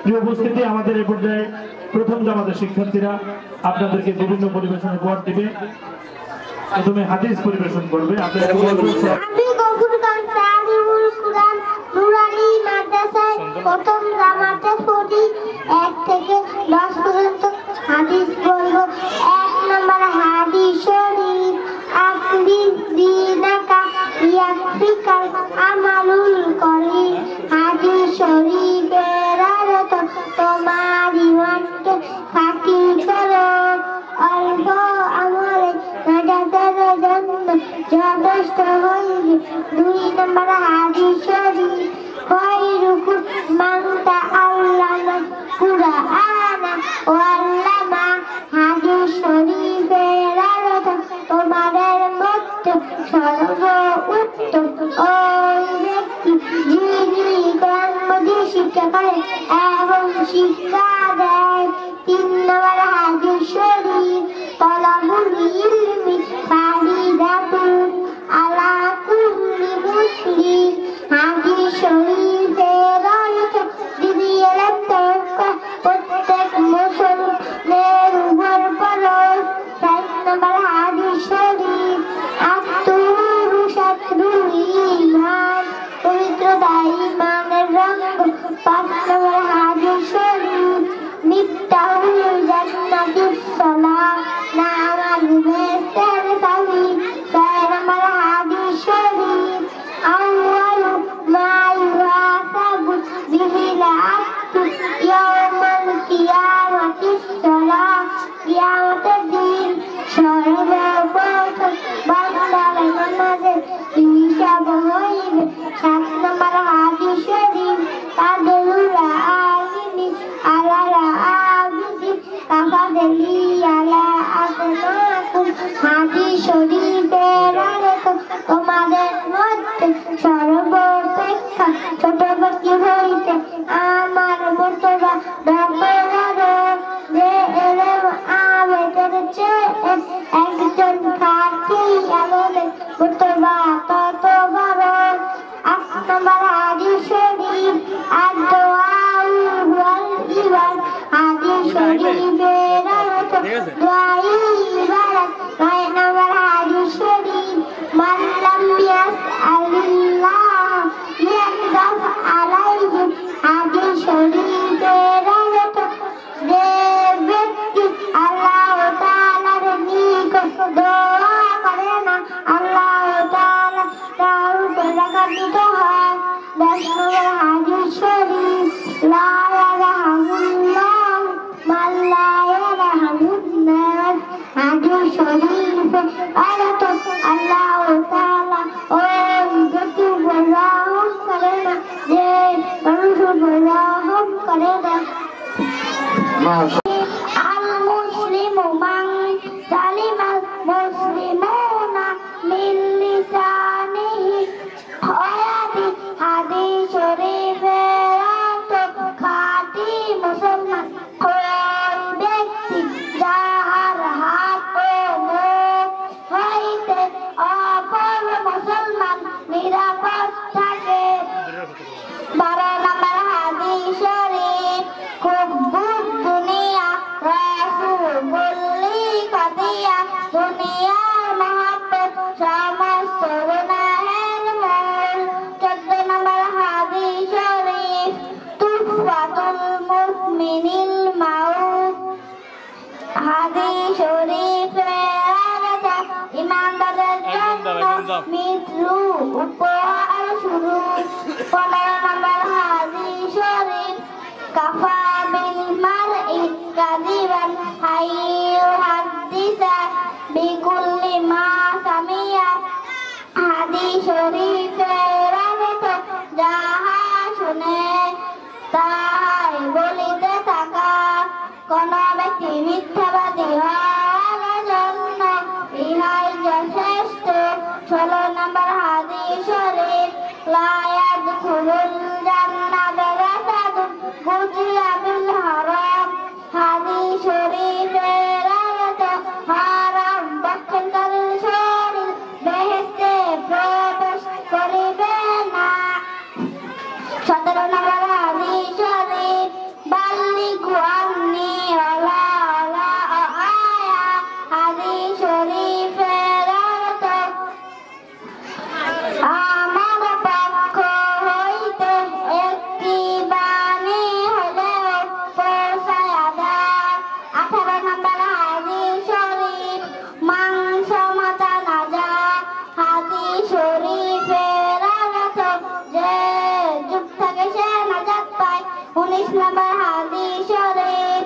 প্রিয় উপস্থিতি, আমাদের এই পর্যায়ে প্রথম জামাতের শিক্ষার্থীরা আপনাদেরকে বিভিন্ন পরিবেশনের উপহার দিবে। প্রথমে হাদিস পরিবেশন করবে। প্রথম জামাতে পড়ি 1 থেকে 10 পর্যন্ত হাদিস বলবো। 1 নম্বর হাদিস শরীফ, আকলি দিনাকা ইয়াকফিকাল আমালুল করি। হাদিস শরীফের অর্থ তোমার ঈমানকে খাঁটি করো, অল্প আমলে নাজাতের জন্য যথেষ্ট হইবে। 2 নম্বর হাদিস শরীফ, খয়রুকুম মান তাআল্লামা কুরআনা ওয়া আল্লামা। হাদিস শরীফের অর্থ তোমাদের মধ্যে সর্বোত্তম ওই ব্যক্তি যিনি কোরআন মজিদ শিক্ষা করে এবং শিক্ষা দেয়। 3 নম্বর হাদিস শরীফ, তলাবুল ইলমি ফারিদাতুন আলা কুল্লি মুসলিম। হাদিস শরীফের অর্থ যিনি এলেম তওয়াক্কুল প্রত্যেক মুসলমানের উপর ফরজ। 4 নম্বর হাদিস শরীফ, আত-তুহুরু শাতরুল ঈমান, পবিত্রতা ঈমানের রঙ। 5 নম্বর হাদিস শরীফ, মিফতাহুল জান্নাতিস সালাহ, নামাজ বেহেশতের চাবি। 6 নম্বর হাদিস শরীফ, আউয়ালু মা ইউহাসাবু বিহিল আবদু ইয়াওমাল কিয়ামাতিস সালাহ। কিয়ামতের দিন সর্বপ্রথম বান্দার নামাজের হিসাব হইবে। 7 নম্বর হাদিস শরীফ, কাদরুল আলিমি আলাল আবিদি কাফাদালি আলা আতনাকুম। হাদিস শরীফের অর্থ তোমাদের মধ্যে সর্বাপেক্ষা ছোট ব্যক্তি হইতে আমার মর্তবা বড়, যে এলেম আবেদের চেয়ে একজন খাঁটি আলেমের মর্তবা তত বড়। 8 নম্বর হাদিস শরীফ, আদ-দুআউ ওয়াল ইবাদ। হাদিস শরীফের অর্থ দোয়াই ইবাদত। 9 নম্বর হাদিস শরীফ, মান লাম ইয়াসআলিল্লাহ ইয়াগদাব আলাইহি। হাদিস শরীফের অর্থ যে ব্যক্তি আল্লাহ তাআলার নিকট দোয়া করে না, আল্লাহ তাআলা তার উপর রাগান্বিত হয়। 10 নম্বর হাদিস শরীফ, লা ইয়ারহামুল্লাহ মান লা ইয়ারহামুন নাস। হাদিস শরীফের অর্থ আল্লাহ তাআলা ওই ব্যক্তির উপর রহম করে না যে মানুষের উপর রহম করে না। আল মুসলিমু মান সালিমাল মুসলিমুনা মিন লিসানিহি ওয়া ইয়াদিহি। হাদিস শরীফের অর্থ খাঁটি মুসলমান ওই ব্যক্তি যাহার হাত ও মুখ হইতে অপর মুসলমান নিরাপদ থাকে। 12 নম্বর হাদিস শরীফ, হুব্বুদ দুনিয়া রাসূলুল্লি কাদিয়া। দুনিয়ার মহব্বত সমস্ত গুনাহের মূল। 14 নম্বর হাদিস শরীফ, তুহফাতুল মুমিনিল মাউত। হাদিস শরীফের অর্থ ঈমানদারদের জন্য মৃত্যু উপহার শুরু। 15 নম্বর হাদিস শরীফ, কাফা বিল মারই কাযিবান আইয়ুহাদ্দিসা বিকুল্লি মা সামিয়া। হাদিস শরীফের অর্থ যাহা শুনে তাহাই বলিতে থাকা। কোন ব্যক্তি মিথ্যাবাদী হওয়ার জন্য ইহাই যথেষ্ট। 16 নম্বর হাদিস শরীফ, লা ইয়াদখুলুল জান্নাতা রাসাদুন গুজিয়া বিল হারাম। হাদিস শরীফের অর্থ হারাম ভক্ষণকারীর শরীর বেহেশতে প্রবেশ করিবে না। 17 নম্বর হাদিস শরীফ, নম্বর হাদিস শরীফ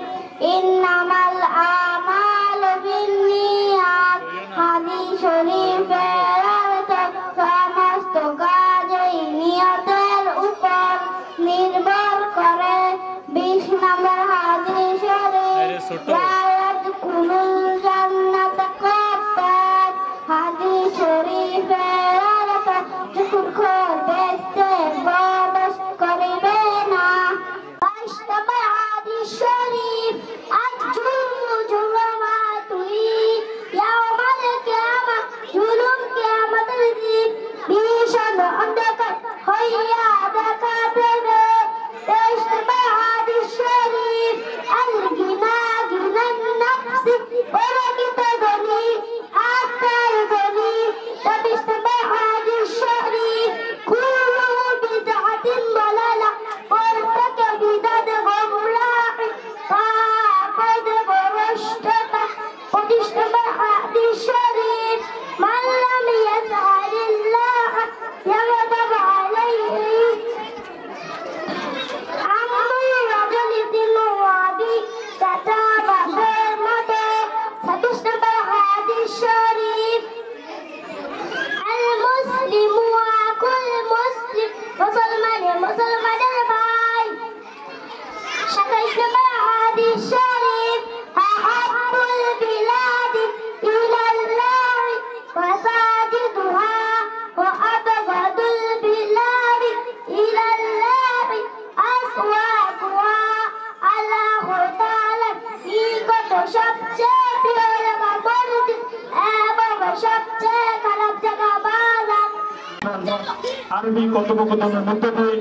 ইন্নামাল আমালু বিন্নিয়াত হাদিস শরীফের অর্থ সমস্ত কাজই নিয়তের উপর নির্ভর করে। 20 নম্বর হাদিস শরীফ লা ইয়াদখুলুল জান্নাতা কাফফার হাদিস শরীফের অর্থ চুকুরখোর বেহেশতে প্রবেশ করিবে না। 22 নম্বর হাদিস শরীফ আজ-জুলমু যুলমাতুহি ইয়াওমাল কিয়ামা জুলুম কিয়ামতের দিন ভীষণ অন্ধকার হইয়া দেখা দেবে। 23 নম্বর হাদিস শরীফ আল-গিনা গিনান নাফসি পরকিত ধনী আত্মার ধনী। 24 নম্বর হাদিস শরীফ কুল্লু বিদআতিন দালালা প্রত্যেক বিদআত গোমরাহ পাপদ ভ্রষ্টতা। 25 নম্বর হাদিস শরীফ মান লাম ইয়াসআলিল্লাহ ইয়াগদাব আলাইহি আমরুল রাজুলি দিলওয়াদি কাতাবা ফরমাতে। 26 নম্বর হাদিস শরীফ আল মুসলিমু আকুল মুসলিম মুসলমানের ভাই। 27 নম্বর হাদিস শরীফ আহাব্বুল বিলাদি ইলাল্লাহি মাসাজিদুহা ওয়া আবগাদুল বিলাদি ইলাল্লাহি আসওয়াকুহা। আল্লাহ তাআলা নিকট সবচেয়ে প্রিয় জায়গা মসজিদ এবং সবচেয়ে খারাপ জায়গা বাজার। আরবি কথোপকথনের মধ্য দিয়ে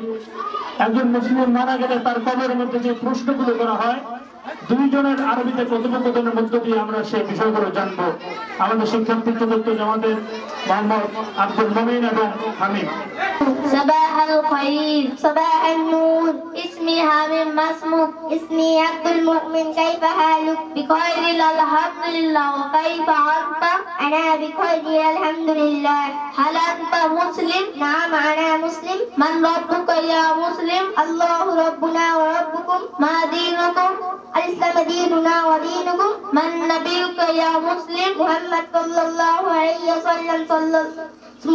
একজন মুসলিম মারা গেলে তার কবরের মধ্যে যে প্রশ্নগুলো করা হয়, দুইজনের আরবিতে কথোপকথনের মধ্য দিয়ে আমরা সেই বিষয়গুলো জানবো। আমাদের শিক্ষার্থী চতুর্থ জামাতের মোহাম্মদ আব্দুল মুমিন এবং Hamid. صباح الخير صباح النور اسمي حامد مسموح اسمي عبد المؤمن كيف حالك بخير الحمد لله وكيف أنت أنا بخير الحمد لله هل أنت مسلم نعم أنا مسلم من ربك يا مسلم الله ربنا وربكم ما دينكم الإسلام ديننا ودينكم من نبيك يا مسلم محمد صلى الله عليه وسلم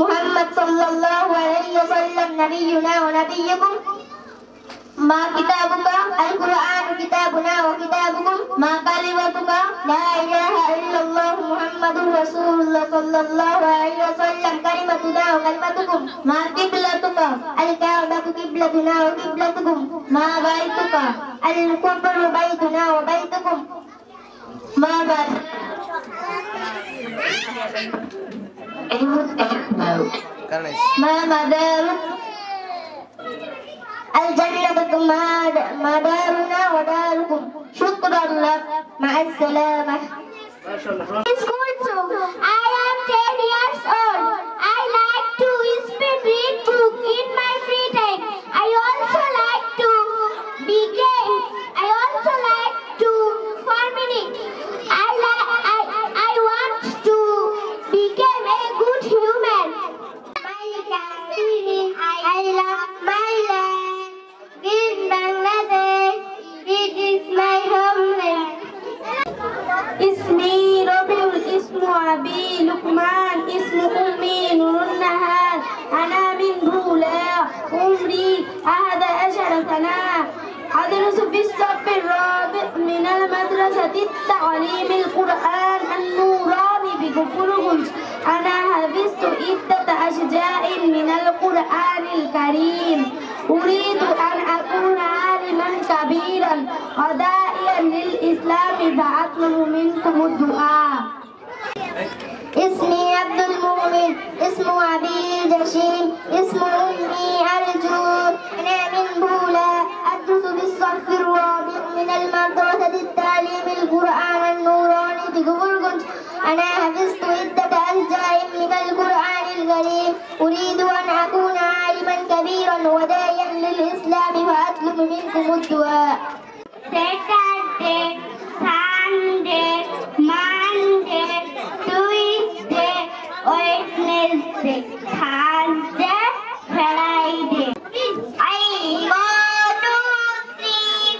محمد صلى الله عليه وسلم نبينا ونبيكم ما كتابك القرآن كتابنا وكتابكم ما كلمتك لا إله إلا الله محمد رسول الله صلى الله عليه وسلم كلمتنا وكلمتكم ما قبلتك الكعبة قبلتنا وقبلتكم ما بيتك القبر بيتنا وبيتكم ما بعد ما مدارك الجنة مدارنا وداركم شكرا لك مع السلامة. I am 10 years old. I like to read book in my free time. I also like to be games. I also like to farming. I want to become a good human. My country, I love my land. In Bangladesh, it is my homeland. اسمي ربيع اسم أبي لقمان اسم أمي نور النهار أنا من بولا عمري 11 سنة أدرس في الصف الرابع من المدرسة التعليم القرآن النوراني بكفرغنج أنا حفظت 6 من القرآن الكريم أريد أن أكون عالما كبيرا وداعيا للإسلام فأطلب منكم الدعاء. اسمي عبد المؤمن اسم أبي جشيم اسم أمي أرجون أنا من بولا أدرس بالصف الرابع من المدرسة التعليم القرآن النوراني بكفرغنج أنا حفظت 6 من القرآن الكريم أريد أن أكون عالما كبيرا وداعيا للإسلام فأطلب منكم الدعاء. Saturday, Sunday, Monday, Tuesday, Wednesday, Thursday, Friday. I go to see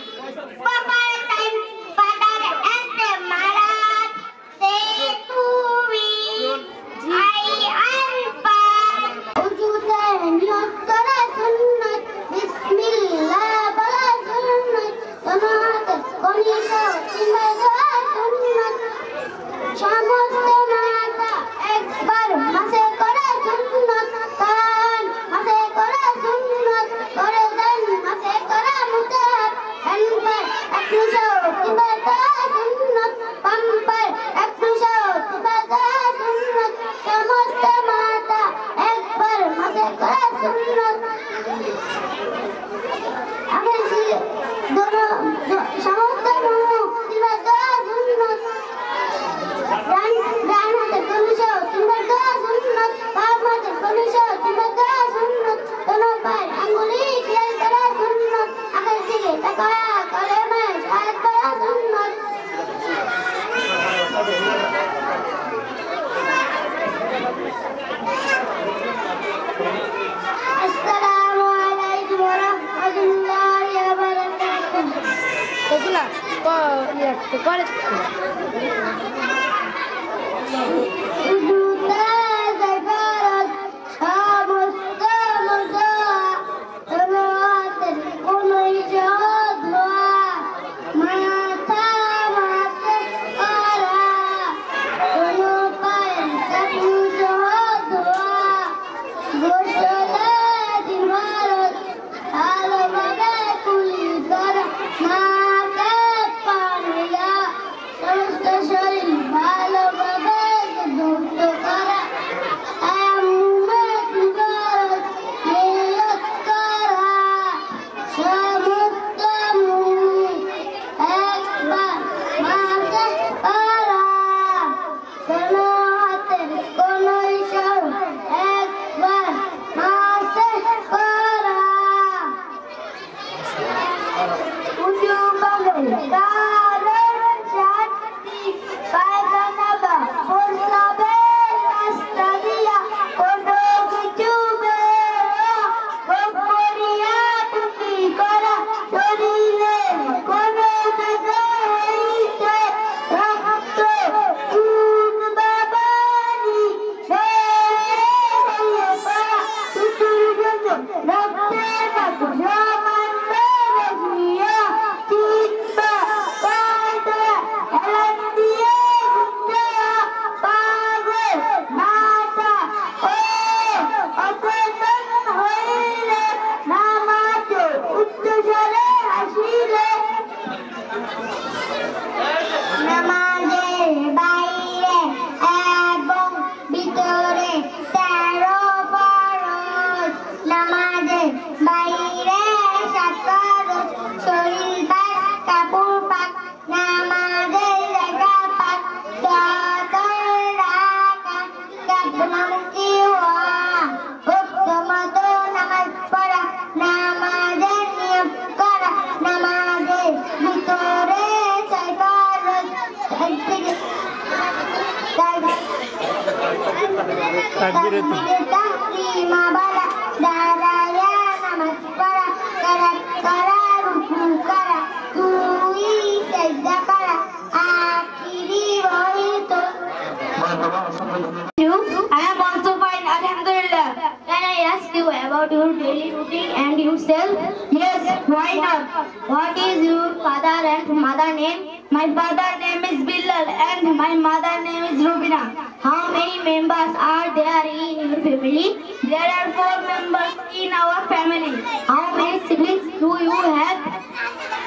I am also fine, Alhamdulillah. Can I ask you about your daily routine and yourself? Yes, why not? What is your father and mother name? My father name is Bilal and my mother name is Rubina. How many members are there in your family? There are 4 members in our family. How many siblings do you have?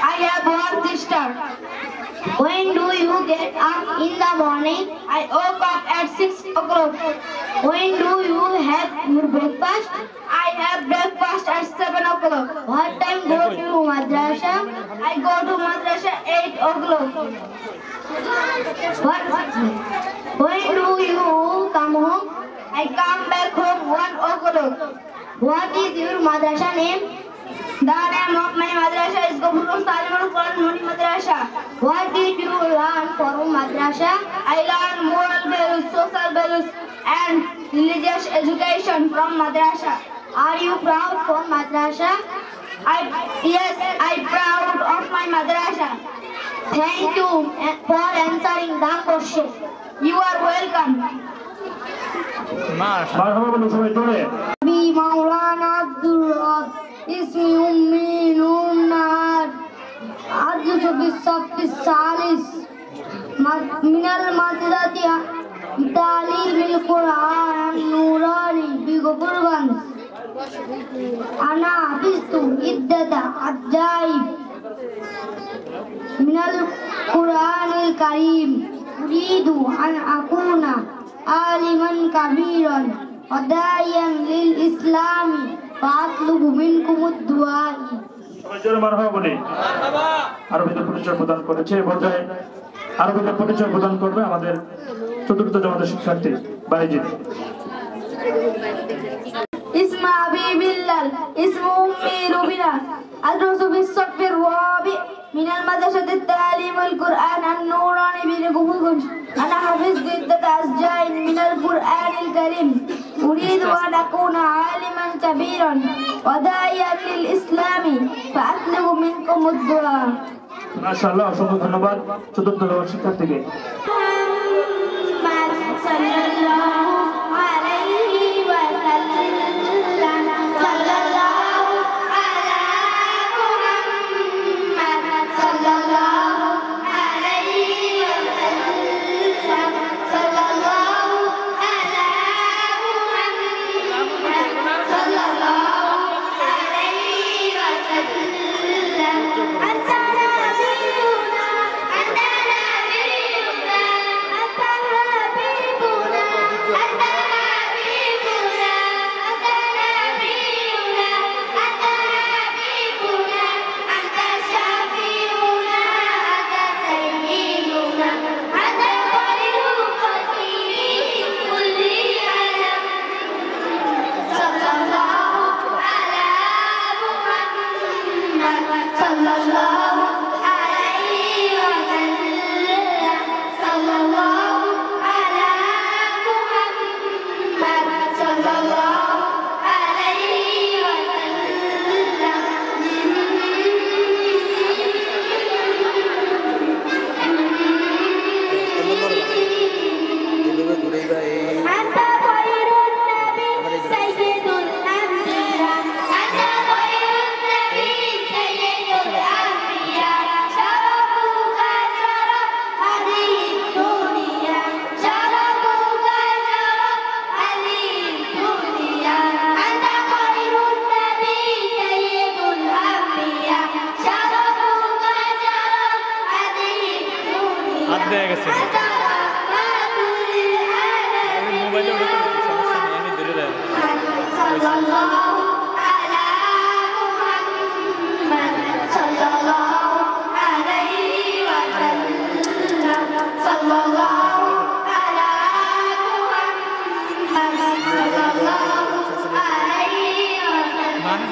I have 1 sister. When do you get up in the morning? I woke up at 6 o'clock. When do you have your breakfast? I have breakfast at 7 o'clock. What time go to madrasa? I go to madrasa 8 o'clock. When do you come home? I come back home 1 o'clock. What is your madrasa name? The name of my madrasa is Gofurul Salimul Quran Muni Madrasa. What did you learn from madrasa? I learned moral values, social values and religious education from madrasa. Are you proud for madrasa? Yes, I'm proud of my madrasa. Thank you for answering the question. You are welcome. Be Maulana Abdul Ismi Ummi Nun Nahar. أجلس في الصف الثالث من المدرسة تعليم القرآن النوراني بغفرغنج. أنا حفظت عدة عجائب من القرآن الكريم. أريد أن أكون عالما كبيرا وداعيا للإسلام فأطلب منكم الدعاء. আরবিতে পরিচয় প্রদান করেছে বোঝায় আরবিতে পরিচয় প্রদান করবে আমাদের চতুর্থ জমাতের শিক্ষার্থী বাইজিৎ। اسم أبي بلال اسم أمي ربنا أدرس في الصف الرابع من المدرسة التعليم القرآن النوراني بغفرغنج. أنا حفظت عدة أشجاع من القرآن الكريم. أريد أن أكون عالما كبيرا وداعيا للإسلام فأطلب منكم الدعاء. মাশাআল্লাহ, অসংখ্য ধন্যবাদ চতুর্থ জমাতের শিক্ষার্থীকে।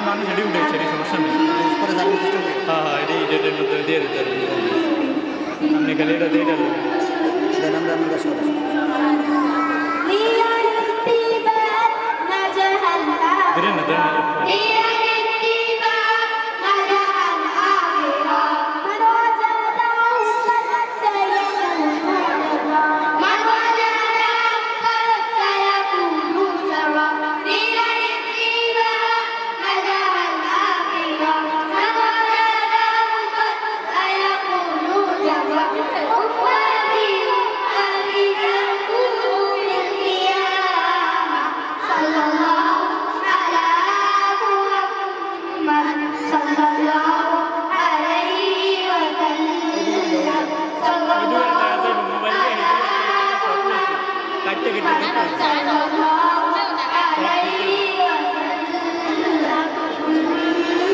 মানুষ এটি উঠেছে, এটি সমস্যা নেই। হ্যাঁ হ্যাঁ, এটি ডেটের মধ্যে দিয়ে দিতে হবে। আপনি খালি এটা দিয়ে দেবেন। দিলেন না, দেন না।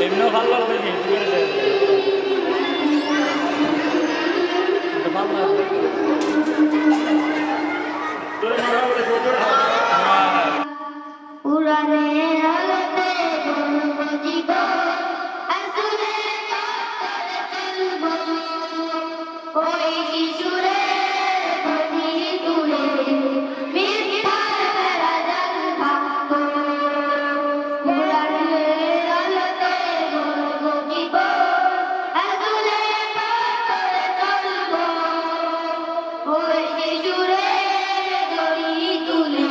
এমনি ভালো লাগবে কি? ভালো লাগবে। উড়ানে আলোতে গর্ব জীবন আসলে পথে চলবো ওই কিশোরে বনি তুলে মিথ্যার বেড়া জাল ভাঙবো। উড়ানে আলোতে গর্ব জীবন আসলে পথে চলবো ওই কিশোরে বনি তুলে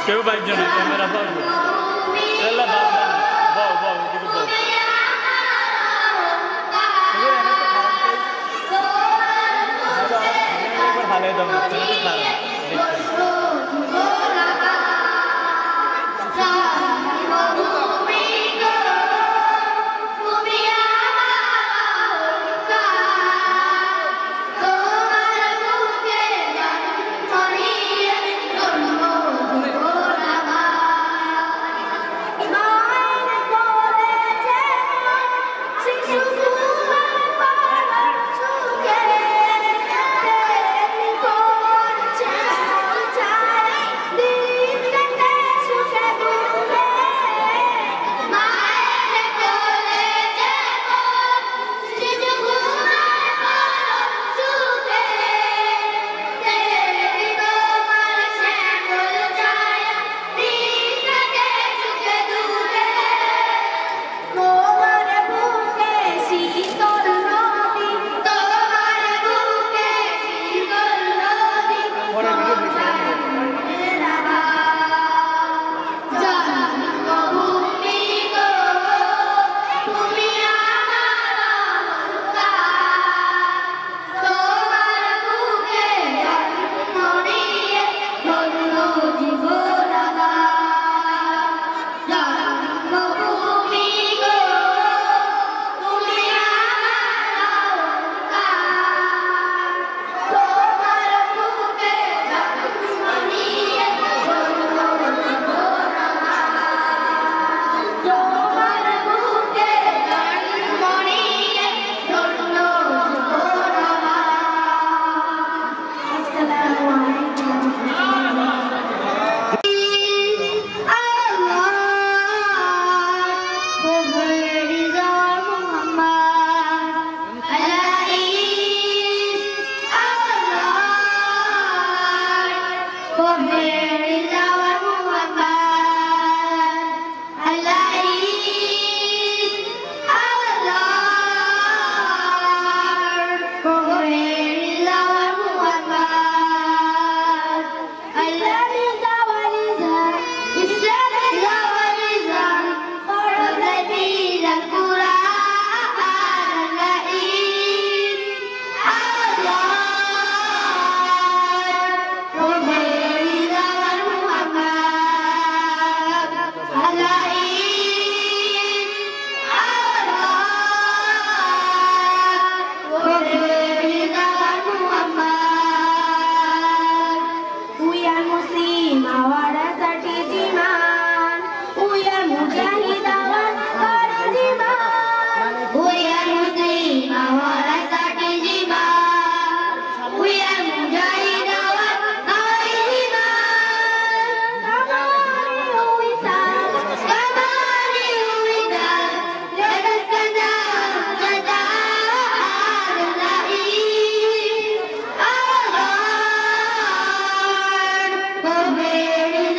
কেউ বাইকজন ক্যামেরা পাবো ভালো দাম Very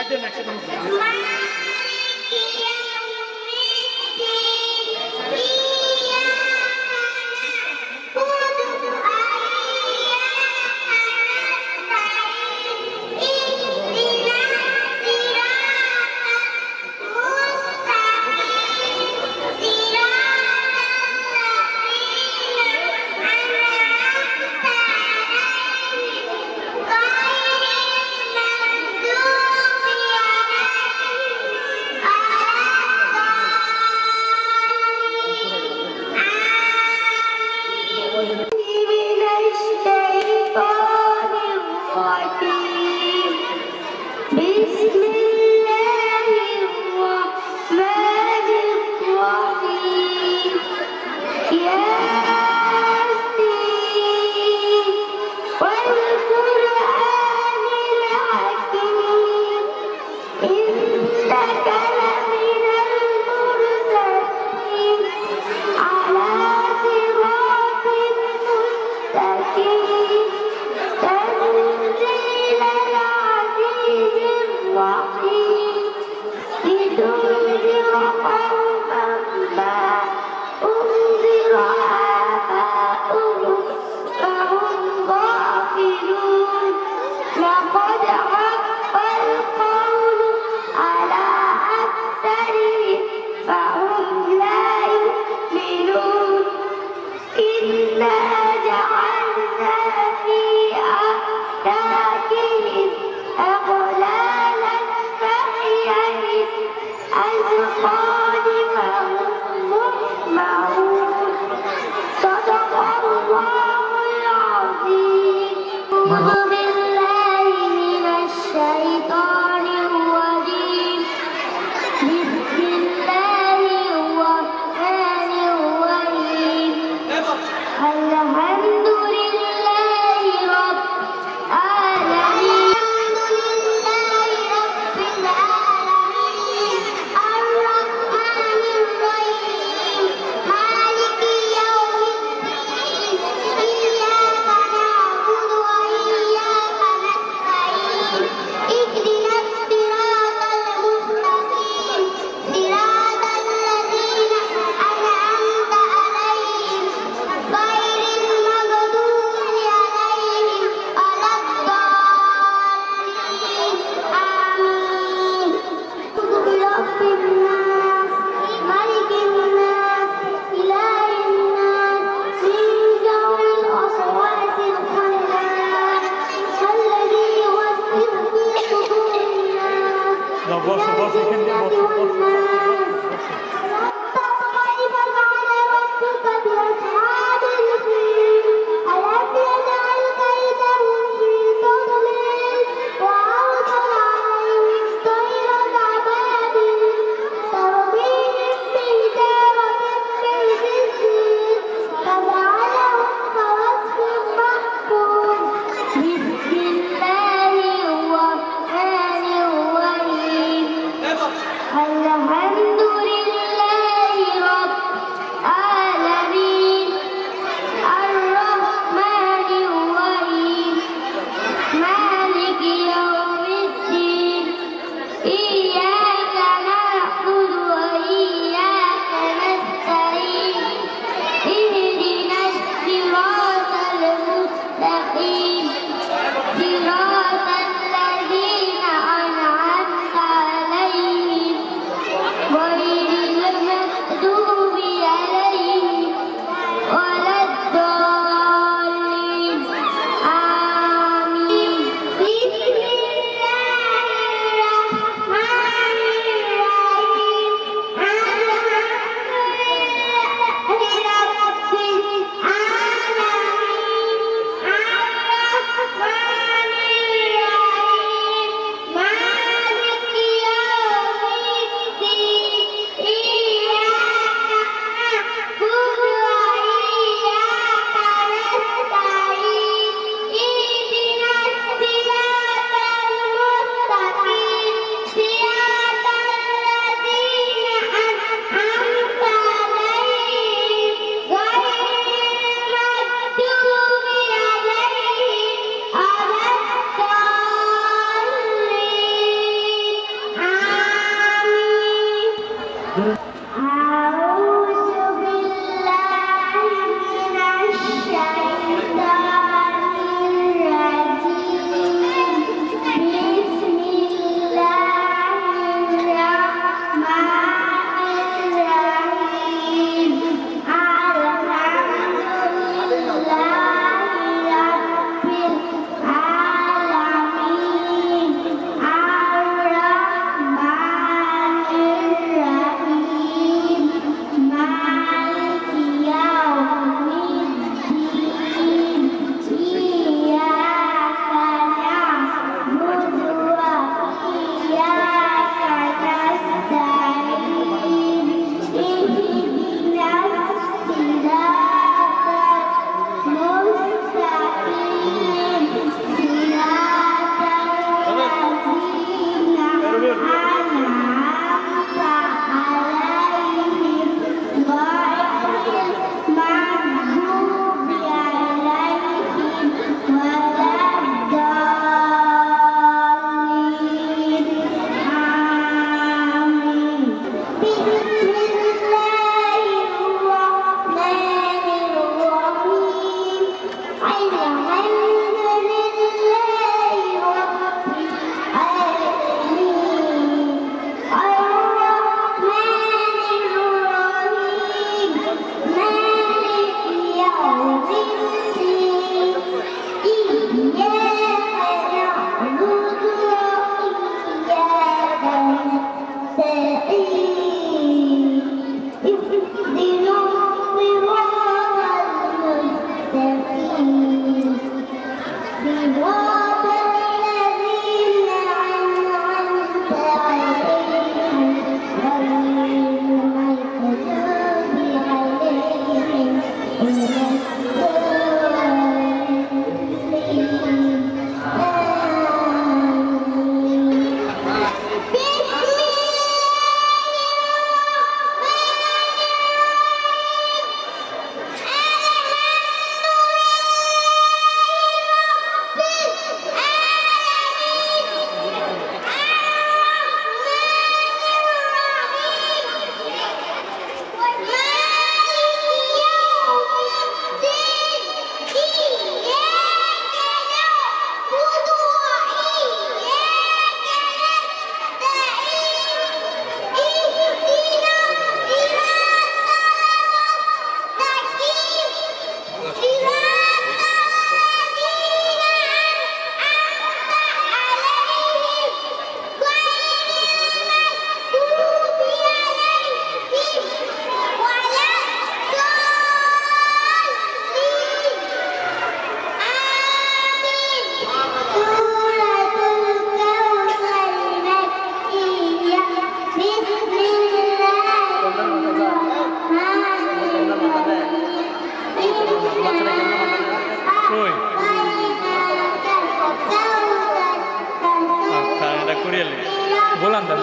Bismillahirrahmanirrahim.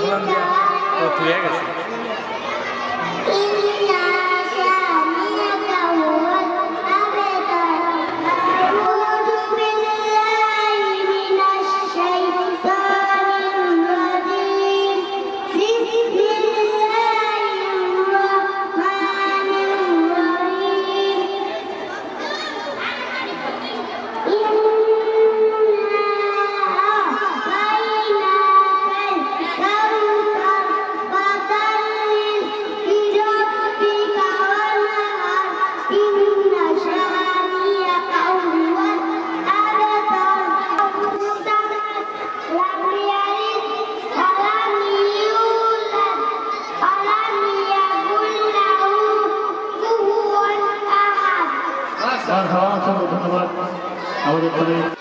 bulan dia waktu ya guys. ধন্যবাদ আমাদের দলের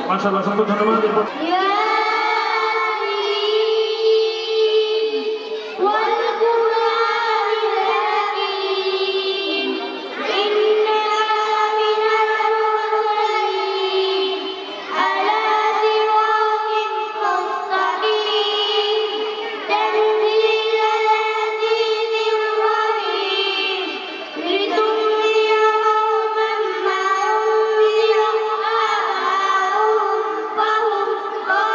মাশাআল্লাহ অসংখ্য ধন্যবাদ। Oh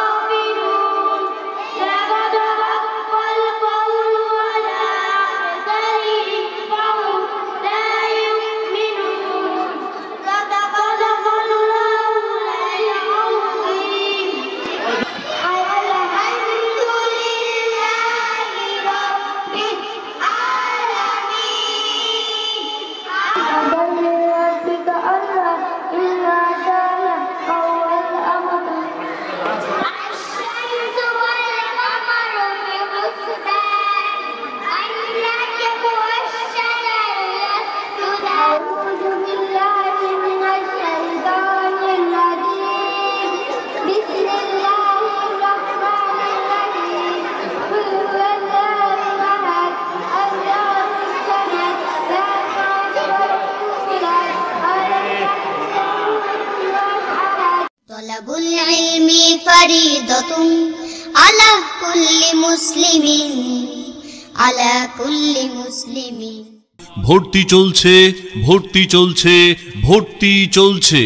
ফারিদাতুন আলা কুল্লি মুসলিমিন আলা কুল্লি মুসলিমিন। ভর্তি চলছে, ভর্তি চলছে, ভর্তি চলছে।